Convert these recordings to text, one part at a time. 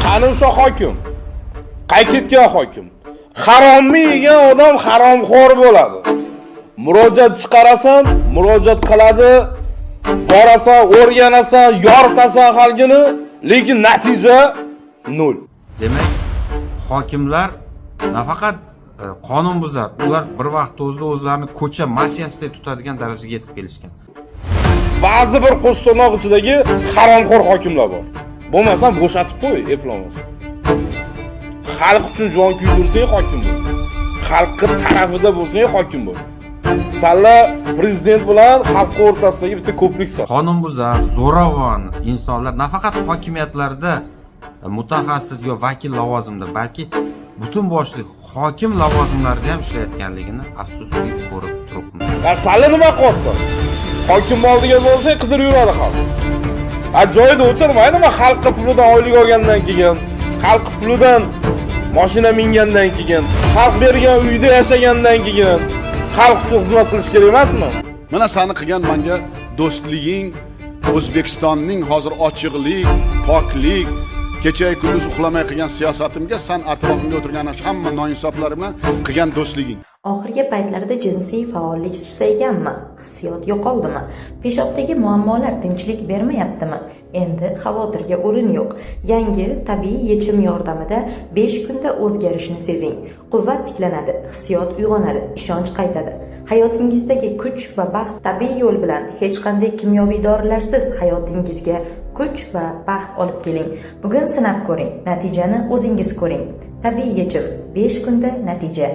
Qani o'sha hokim? Qaytgan hokim. Haromni yegan odam haromxo'r bo'ladi. Murojaat chiqarasan, murojaat qiladi, borasan, o'rganasan, yoritasan xalqini, lekin natija nol. Demak, hokimlar nafaqat qonun buzar, ular bir vaqt o'zlarini ko'cha mafiyasiday tutadigan darajaga yetib kelishgan. Ba'zi bir qo'shnoq ichidagi haromxo'r hokimlar bor. Bo'lmasam bo'shatib qo'y, eplamasin. Xalq uchun jon kuydirsang hokim bo'l. Xalqqa tarafida bo'lsang hokim bo'l. Salla prezident bilan xalq o'rtasidagi bitta ko'prik sal. Qonunbuzar, zo'ravon insonlar nafaqat hokimiyatlarda mutaxassis yo vakil lavozimida, balki butun boshli hokim lavozimlarida ham ishlayotganligini afsuski ko'rib turibmiz. Salla nima qilsa? Hokim oldiga bo'lsa qidirib yuradi xalq. Joyida o'tirmaydimi? Xalqqa pulidan oylik olgandan keyin, xalq pulidan mashina mingandan keyin, xalq bergan uyda yashagandan keyin xalq uchun xizmat qilish kerak emasmi? Mana seni qilgan menga do'stliging, O'zbekistonning hozir ochiqlik, poklik, kecha kunduz uxlamay qilgan siyosatimga sen atrofimda o'tirgan hamma noinsoflar bilan qilgan do'stliging. Oxirgi paytlarda jinsiy faollik susayganmi? Hissiyot yo'qoldimi? Peshobdagi muammolar tinchlik bermayaptimi? Endi xavotirga o'rin yo'q. Yangi tabiiy yechim yordamida 5 kunda o'zgarishni sezing. Quvvat tiklanadi, hissiyot uyg'onadi, ishonch qaytadi. Hayotingizdagi kuch va baxt tabiiy yo'l bilan hech qanday kimyoviy dorilarsiz hayotingizga kuch va baxt olib keling. Bugun sinab ko'ring, natijani o'zingiz ko'ring. Tabiiy yechim, 5 kunda natija.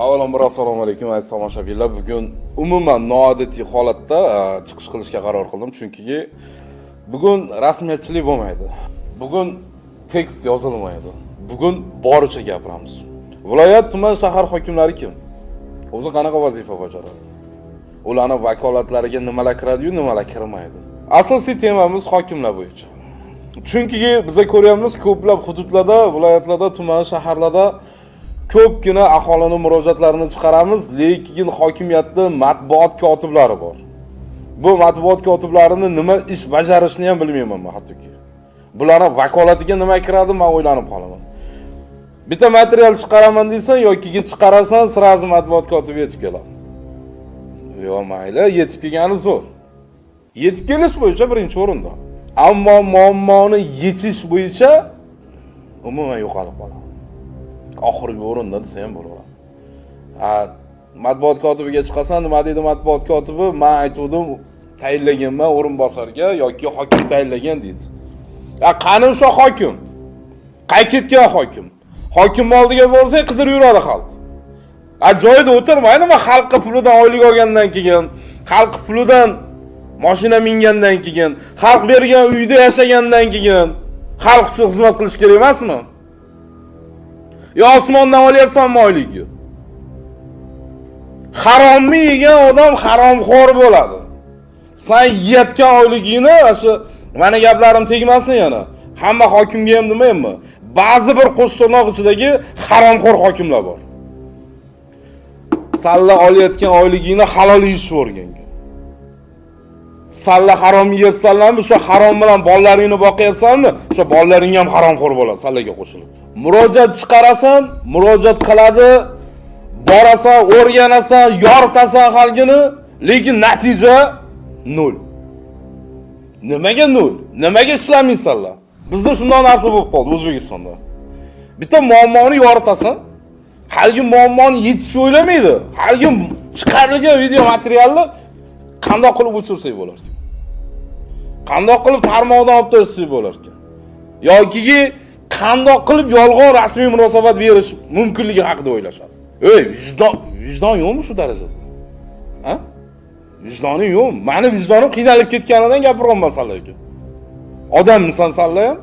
Avvalambor assalomu alaykum aziz tomoshabinlar. Bugun umuman noodatiy holatda chiqish qilishga qaror qildim, chunki bugun rasmiyatchilik bo'lmaydi. Bugun tekst yozilmaydi. Bugun boricha gapiramiz. Viloyat, tuman, shahar hokimlari kim? O'zi qanaqa vazifa bajaradi? Ularning vakolatlariga nimalar kiradi-yu, nimalar kirmaydi? Asosiy temamiz hokimlar bo'yicha. Chunki biz ko'ryapmiz, ko'plab hududlarda, viloyatlarda, tuman, shaharlarda ko'pgina aholining murojaatlarini chiqaramiz, lekin hokimiyatda matbuot kotiblari bor. Bu matbuot kotiblarining nima ish bajarishni ham bilmayman men hattoki. Bularning vakolatiga nima kiradi, men o'ylanib qolaman. Bitta material chiqaraman deysan yoki chiqarasan, sirazi matbuot kotibi yetib keladi. Yo mayli, yetib kelgani zo'r. Yetib kelish bo'yicha birinchi o'rinda. Ammo muammoni yechish bo'yicha umuman yo'qolib qoladi. Oxirgi o'rinda desa ham bo'laveradi. Matbuot kotibiga chiqasan, nima deydi matbuot kotibi? Men aytdim, tayinlaganman o'rinbosarga yoki hokim tayinlagan deydi. Qani o'sha hokim? Qaytgan hokim. Hokim oldiga borsa qidirib yuradi xalq. Joyida o'tirmaydimi? Xalqqa pulidan oylik olgandan keyin, xalq pulidan mashina mingandan keyin, xalq bergan uyda yashagandan keyin xalq uchun xizmat qilish kerak emasmi? Yo osmondan olyapsanmi oylikni? Haromni yegan odam haromxo'r bo'ladi. Sen yeyotgan oyligingni, o'sha meni gaplarim tegmasin yana. Hamma hokimga ham demayman. Ba'zi bir qo'shnoq ichidagi haromxo'r hokimlar bor. Salla olayotgan oyligingni halol yeyishni o'rganga. Salla harom yeyapsanmi, o'sha harom bilan bolalaringni boqyapsanmi, o'sha bolalaring ham haromxo'r bo'ladi sallaga qo'shilib. Murojaat chiqarasan, murojaat qiladi, borasan, o'rganasan, yoritasan xalqini, lekin natija nol. Nimaga nol? Nimaga ishlamaysanlar? Bizda shunday narsa bo'lib qoldi O'zbekistonda. Bitta muammoni yoritasan, haligi muammoni yechishni o'ylamaydi. Haligi chiqarilgan video materialni qanday qilib o'chirsak bo'lar ekan? Qanday qilib tarmoqdan olib tashlasak bo'lar ekan? Yoki qanday qilib yolg'on rasmiy munosabat berish mumkinligi haqida o'ylashadi. Vijdon yo'qmi shu darajada? Ha? Vijdoning yo'qmi? Meni vijdonim qiynalib ketganidan gapiryapman sizlarga. Odammisan sizlar ham?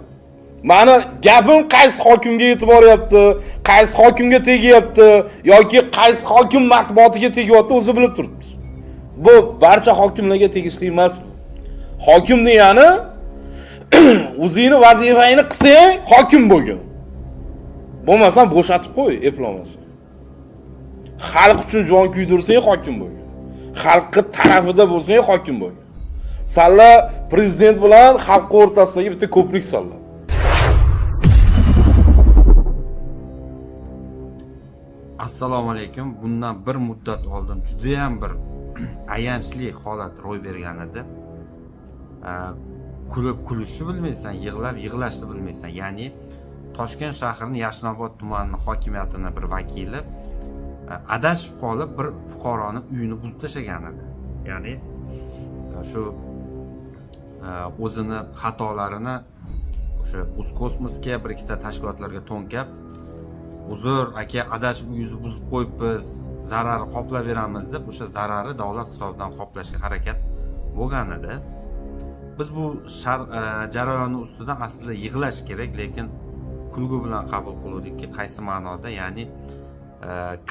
Meni gapim qaysi hokimga yetib boryapti, qaysi hokimga tegyapti yoki qaysi hokim matbuotiga tegyapti o'zi bilib turibdi. Bu barcha hokimlarga tegishli emas. Hokim degani o'zingni vazifangni qilsang, hokim bo'lgin. Bo'lmasam bo'shatib qo'y, eplamasin. Xalq uchun jon kuydirsang, hokim bo'lgin. Xalqqa tarafida bo'lsang, hokim bo'lgin. Salla prezident bilan xalq o'rtasidagi bitta ko'prik salla. Assalomu alaykum. Bundan bir muddat oldin juda ham bir ayanchli holat ro'y bergan edi. Kulib kulishni bilmaysan, yig'lab yig'lashni bilmaysan. Ya'ni Toshkent shahrining Yashnobod tumanining hokimiyatining bir vakili adashib qolib bir fuqaroni uyini buzib tashlagan edi. Ya'ni shu o'zini xatolarini o'sha Uzkosmosga bir ikkita tashkilotlarga to'nkab, uzr aka, adashib uyingizni buzib qo'yibmiz, zararni qoplab beramiz deb o'sha zararni davlat hisobidan qoplashga harakat bo'lgan edi. Biz bu jarayonni ustidan aslida yig'lash kerak, lekin kulgu bilan qabul qiluvdikki, qaysi ma'noda, ya'ni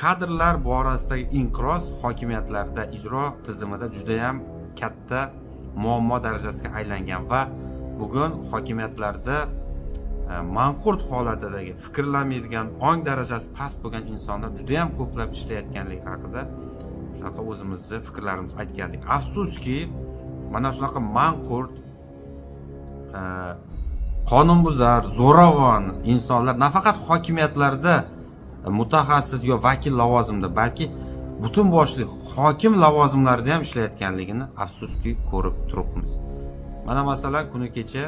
kadrlar borasidagi inqiroz hokimiyatlarda, ijro tizimida juda ham katta muammo darajasiga aylangan va bugun hokimiyatlarda manqurt holatidagi, fikrlamaydigan, ong darajasi past bo'lgan insonlar juda ham ko'plab ishlayotganligi haqida shunaqa o'zimizni fikrlarimizni aytgandik. Afsuski, mana shunaqa manqurt, qonunbuzar, zo'ravon insonlar nafaqat hokimiyatlarda mutaxassis yo vakil lavozimida, balki butun boshli hokim lavozimlarida ham ishlayotganligini afsuski ko'rib turibmiz. Mana masalan, kuni kecha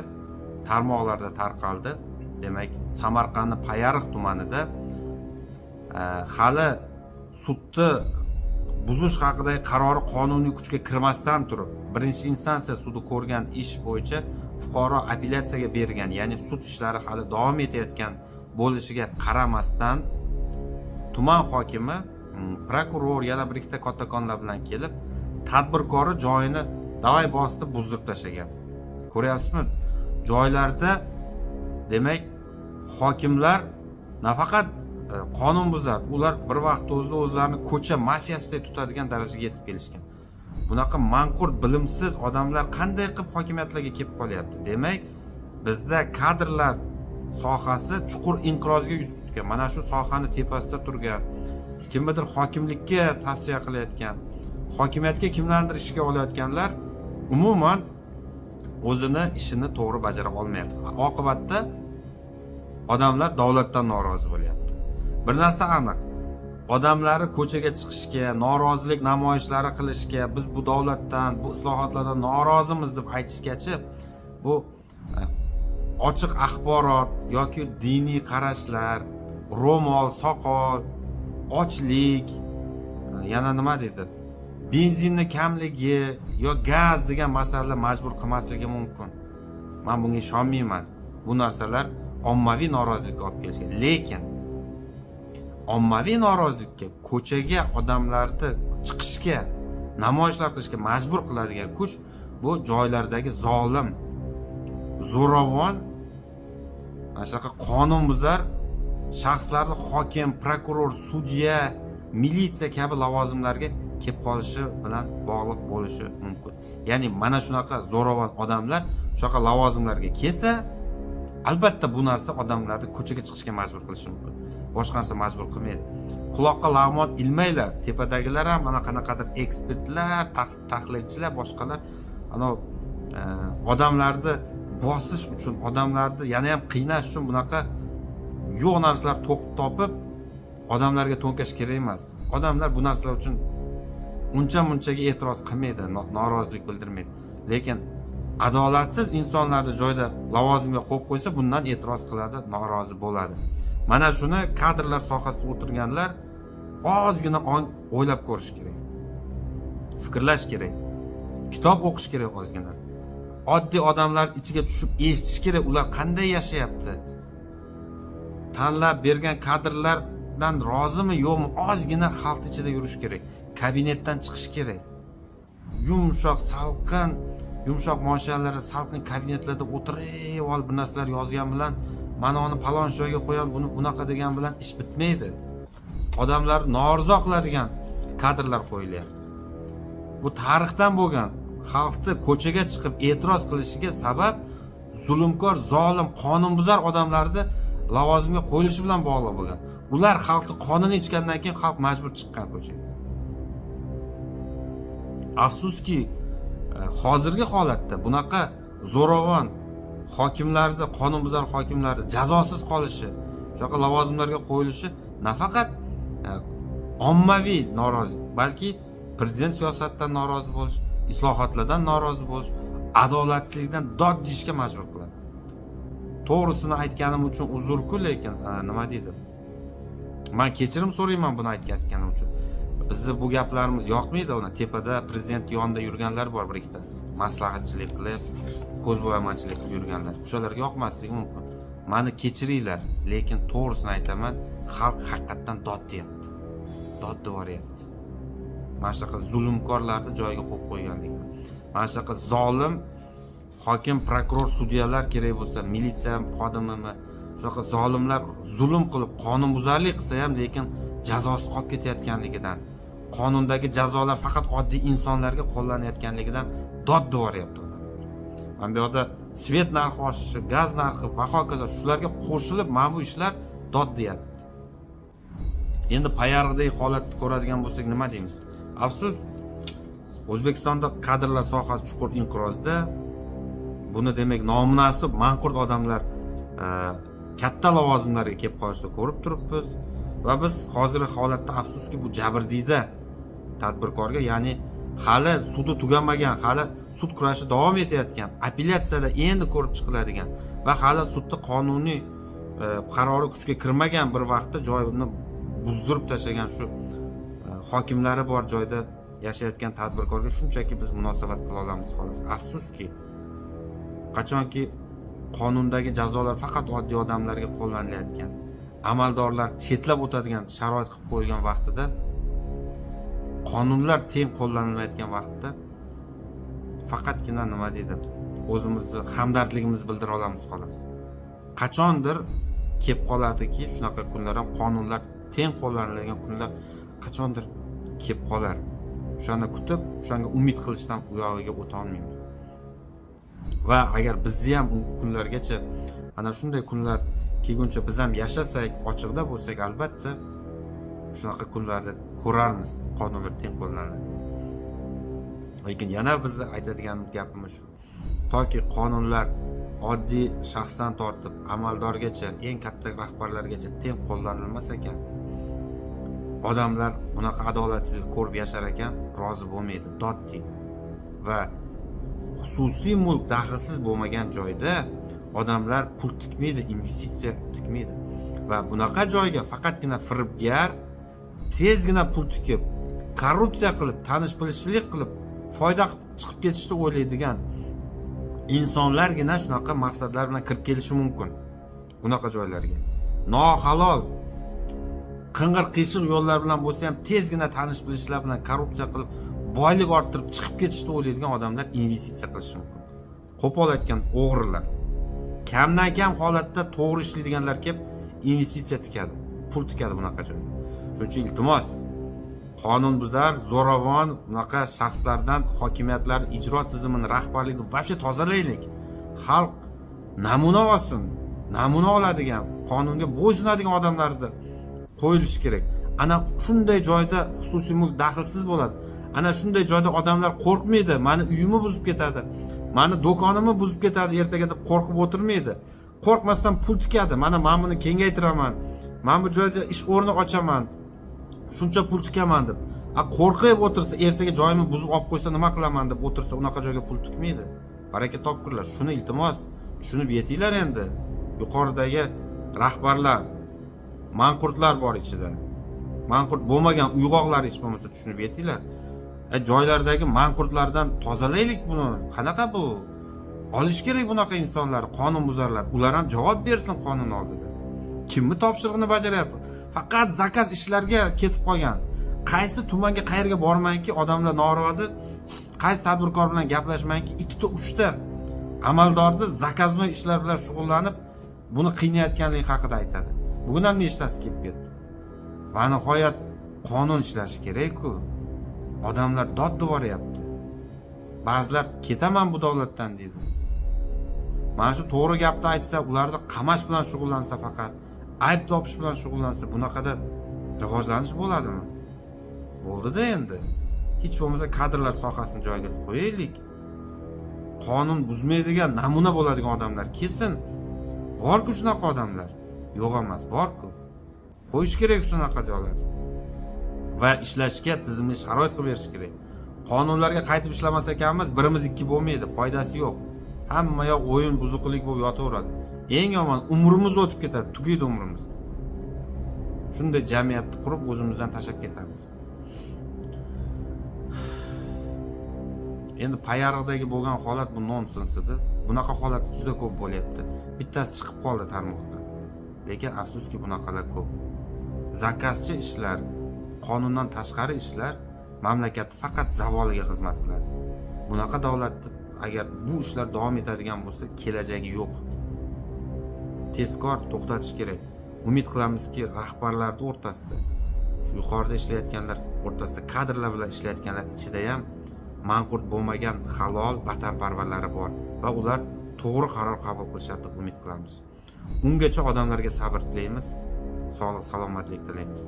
tarmoqlarda tarqaldi. Demak, Samarqandning Payariq tumanida hali sudni buzish haqidagi qarori qonuniy kuchga kirmasdan turib, birinchi instansiya sudi ko'rgan ish bo'yicha fuqaro apellyatsiyaga bergan, ya'ni sud ishlari hali davom etayotgan bo'lishiga qaramasdan tuman hokimi, prokuror, yana bir ikkita kattakonlar bilan kelib, tadbirkori joyini davay bosib buzdirib tashlagan. Ko'ryapsizmi? Joylarda demak, hokimlar nafaqat qonunbuzar, ular bir vaqt o'zlarini ko'cha mafiyasiday tutadigan darajaga yetib kelishgan. Bunaqa manqurt, bilimsiz odamlar qanday qilib hokimiyatlarga kelib qolyapti? Demak, bizda kadrlar sohasi chuqur inqirozga yuz tutgan. Mana shu sohani tepasida turgan, kimnidir hokimlikka tavsiya qilayotgan, hokimiyatga kimlardir ishga olayotganlar umuman o'zini ishini to'g'ri bajara olmayapti. Oqibatda odamlar davlatdan norozi bo'lyapti. Bir narsa aniq. Odamlari ko'chaga chiqishga, norozilik namoyishlari qilishga, biz bu davlatdan, bu islohotlardan norozimiz deb aytishgacha, bu ochiq axborot yoki diniy qarashlar, ro'mol, soqol, ochlik, yana nima deydi? Benzinning kamligi yo gaz degan masalalar majbur qilmasligi mumkin. Men bunga ishonmayman. Bu narsalar ommaviy norozilikka olib kelishgan. Lekin ommaviy norozilikka, ko'chaga odamlarni chiqishga, namoyishlar qilishga majbur qiladigan kuch bu joylardagi zolim, zo'ravon, mana shunaqa qonunbuzar shaxslarni hokim, prokuror, sudya, militsiya kabi lavozimlarga kelib qolishi bilan bog'liq bo'lishi mumkin. Ya'ni mana shunaqa zo'ravon odamlar shunaqa lavozimlarga kelsa, albatta bu narsa odamlarni ko'chaga chiqishga majbur qilishi mumkin. Boshqa narsa majbur qilmaydi. Quloqqa lag'mon ilmaylar. Tepadagilar ham mana qanaqadir ekspertlar, tahlilchilar, boshqalar ana odamlarni bosish uchun, odamlarni yana ham qiynash uchun bunaqa yo'q narsalar to'qib topib odamlarga to'nkash kerak emas. Odamlar bu narsalar uchun uncha-munchaga e'tiroz qilmaydi, norozilik bildirmaydi. Lekin adolatsiz insonlarni joyda lavozimga qo'yib qo'ysa, bundan e'tiroz qiladi, norozi bo'ladi. Mana shuni kadrlar sohasida o'tirganlar ozgina o'ylab ko'rish kerak. Fikrlash kerak. Kitob o'qish kerak ozgina. Oddiy odamlar ichiga tushib eshitish kerak, ular qanday yashayapti. Tanlab bergan kadrlardan rozimi, yo'qmi, ozgina xalq ichida yurish kerak. Kabinetdan chiqish kerak. Yumshoq, salqin, yumshoq moshalari, salqin kabinetlarda o'tirib olib bir narsalar yozgan bilan, mana uni palon joyga qo'yam, buni bunaqa degan bilan ish bitmaydi. Odamlar norizo qiladigan kadrlar qo'yilyapti. Bu tarixdan bo'lgan, xalqni ko'chaga chiqib e'tiroz qilishiga sabab zulmkor, zolim, qonunbuzar odamlarni lavozimga qo'yilishi bilan bog'liq bo'lgan. Ular xalqni qonuni ichgandan keyin xalq majbur chiqqan ko'chaga. Afsuski, hozirgi holatda bunaqa zo'ravon hokimlarni, qonunbuzar hokimlarni jazosiz qolishi, shunaqa lavozimlarga qo'yilishi nafaqat ommaviy norozi, balki prezident siyosatidan norozi bo'lish, islohotlardan norozi bo'lish, adolatsizlikdan dod deyishga majbur qiladi. To'g'risini aytganim uchun uzr-ku, lekin nima deydi? Men kechirim so'rayman buni aytganim uchun. Bizni bu gaplarimiz yoqmaydi. Uni tepada prezident yonida yurganlar bor, bir ikkita maslahatchilik qilib, ko'zbo'yamachilik qilib yurganlar. O'shalarga yoqmasligi mumkin. Meni kechiringlar, lekin to'g'risini aytaman, xalq haqiqatan dod deyapti. Dod devoryapti. Mana shunaqa zulmkorlarni joyiga qo'yib qo'yganlikda. Mana shunaqa zolim hokim, prokuror, sudyalar kerak bo'lsa, militsiya xodimimi, shunaqa zolimlar zulm qilib, qonunbuzarlik qilsa ham, lekin jazosi qolib ketayotganligidan, qonundagi jazolar faqat oddiy insonlarga qo'llanayotganligidan dod devoryapti. Mana bu yerda svet narxi oshishi, gaz narxi va hokazo shularga qo'shilib mana bu ishlar dod deyapti. Endi payarg'idagi holatni ko'radigan bo'lsak nima deymiz? Afsus, O'zbekistonda kadrlar sohasi chuqur inqirozda. Buni demak nomunasib, manqurt odamlar katta lavozimlarga kelib qolishni ko'rib turibmiz va biz hozirgi holatda afsuski bu jabrdiyda tadbirkorga, ya'ni hali sudi tugamagan, hali sud kurashi davom etayotgan, apellyatsiyada endi ko'rib chiqiladigan va hali sudda qonuniy qarori kuchga kirmagan bir vaqtda joyini buzdirib tashlagan shu hokimlari bor joyda yashayotgan tadbirkorga shunchaki biz munosabat qila olamiz xolos. Afsuski, qachonki qonundagi jazolar faqat oddiy odamlarga qo'llanilayotgan, amaldorlar chetlab o'tadigan sharoit qilib qo'yilgan vaqtida, qonunlar teng qo'llanilmayotgan vaqtda faqatgina nima deydi, o'zimizni hamdardligimizni bildira olamiz xolos. Qachondir kelib qoladiki, shunaqa kunlar ham qonunlar teng qo'llaniladigan kunlar qachondir kelib qolar. O'shani kutib, o'shanga umid qilishdan u yog'iga o'ta olmaymiz. Va agar bizni ham u kunlargacha, ana shunday kunlar kelguncha biz ham yashasak, ochiqda bo'lsak, albatta shunaqa kunlarda ko'rarmiz, qonunlar teng qo'llanadi. Lekin yana bizni aytadigan gapimiz shu. Toki qonunlar oddiy shaxsdan tortib amaldorgacha, eng katta rahbarlargacha teng qo'llanilmas ekan, odamlar bunaqa adolatsizlik ko'rib yashar ekan, rozi bo'lmaydi, dod deydi. Va xususiy mulk daxlsiz bo'lmagan joyda odamlar pul tikmaydi, investitsiya tikmaydi. Va bunaqa joyga faqatgina firibgar, tezgina pul tikib, korrupsiya qilib, tanish-bilishlik qilib, foyda chiqib ketishni o'ylaydigan insonlargina shunaqa maqsadlar bilan kirib kelishi mumkin. Bunaqa joylarga nohalol qing'ir-qiyshiq yo'llar bilan bo'lsa ham tezgina tanish-bilishlar bilan korrupsiya qilib, boylik orttirib chiqib ketishni o'ylaydigan odamlar investitsiya qilishi mumkin. Qo'pol aytgan o'g'rilar, kamdan kam holatda to'g'ri ishlaydiganlar kelib investitsiya tikadi, pul tikadi bunaqa joyda. Shuning uchun iltimos, qonunbuzar, zo'ravon bunaqa shaxslardan hokimiyatlar ijro tizimini, rahbarlikni vobshe tozalaylik. Xalq namuna olsin, namuna oladigan, qonunga bo'ysunadigan odamlarni qo'yilishi kerak. Ana shunday joyda xususiy mulk daxlsiz bo'ladi. Ana shunday joyda odamlar qo'rqmaydi, meni uyimni buzib ketadi, meni do'konimni buzib ketadi ertaga deb qo'rqib o'tirmaydi. Qo'rqmasdan pul tikadi. Mana men buni kengaytiraman, men bu joyda ish o'rni ochaman, shuncha pul tikaman deb. Qo'rqib o'tirsa, ertaga joyimni buzib olib qo'ysa nima qilaman deb o'tirsa, unaqa joyga pul tikmaydi. Baraka topkurlar. Shuni iltimos tushunib yetinglar endi. Yuqoridagi rahbarlar, manqurtlar bor ichida. Manqurt bo'lmagan uyg'oqlar hech bo'lmasa tushunib yetinglar. Joylardagi manqurtlardan tozalaylik buni. Qanaqa bu? Olish kerak bunaqa insonlar, qonunbuzarlar. Ular ham javob bersin qonun oldida. Kimni topshirig'ini bajaryapti? Faqat zakaz ishlarga ketib qolgan. Qaysi tumanga qayerga bormayki, odamlar norozi, qaysi tadbirkor bilan gaplashmayki, 2-3 ta amaldorni zakaznoy ishlar bilan shug'ullanib, buni qiynayotganligi haqida aytadi. Bugun ham nechtasi kelib ketdi. Va nihoyat qonun ishlashi kerak-ku. Odamlar dod devoryapti. Ba'zilar ketaman bu davlatdan deydi. Mana shu to'g'ri gapni aytsa, ularni qamash bilan shug'ullansa, faqat ayb topish bilan shug'ullansa, bunaqada rivojlanish bo'ladimi? Bo'ldi-da endi. Hech bo'lmasa kadrlar sohasini joyiga qo'yaylik. Qonun buzmaydigan, namuna bo'ladigan odamlar kelsin. Bor-ku shunaqa odamlar. Yo'q emas, bor-ku. Qo'yish kerak shunaqa joylar. va ishlashga tizimli sharoit qilib berish kerak. Qonunlarga qaytib ishlamas ekanmiz, birimiz ikki bo'lmaydi, foydasi yo'q. Hamma yoq o'yin buzuqlik bo'lib yotaveradi. Eng yomon umrimiz o'tib ketadi, tugaydi umrimiz. Shunday jamiyatni qurib o'zimizdan tashlab ketamiz. Endi payariqdagi bo'lgan holat bu nonsens edi. Bunaqa holat juda ko'p bo'lyapti. Bittasi chiqib qoldi tarmoqda. Lekin afsuski bunaqalar ko'p. Zakazchi ishlar, qonundan tashqari ishlar mamlakatni faqat zavoliga xizmat qiladi. Bunaqa davlatda agar bu ishlar davom etadigan bo'lsa, kelajagi yo'q. Tezkor to'xtatish kerak. Umid qilamizki, rahbarlar o'rtasida, shu yuqorida ishlayotganlar o'rtasida, kadrlar bilan ishlayotganlar ichida ham manqurt bo'lmagan halol vatanparvarlari bor va ular to'g'ri qaror qabul qilishadi deb umid qilamiz. Ungacha odamlarga sabr tilaymiz, sog'lik, salomatlik tilaymiz.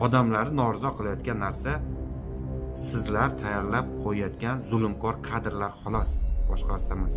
Odamlarni norizo qilayotgan narsa sizlar tayyorlab qo'yayotgan zulmkor kadrlar xolos, boshqa narsa emas.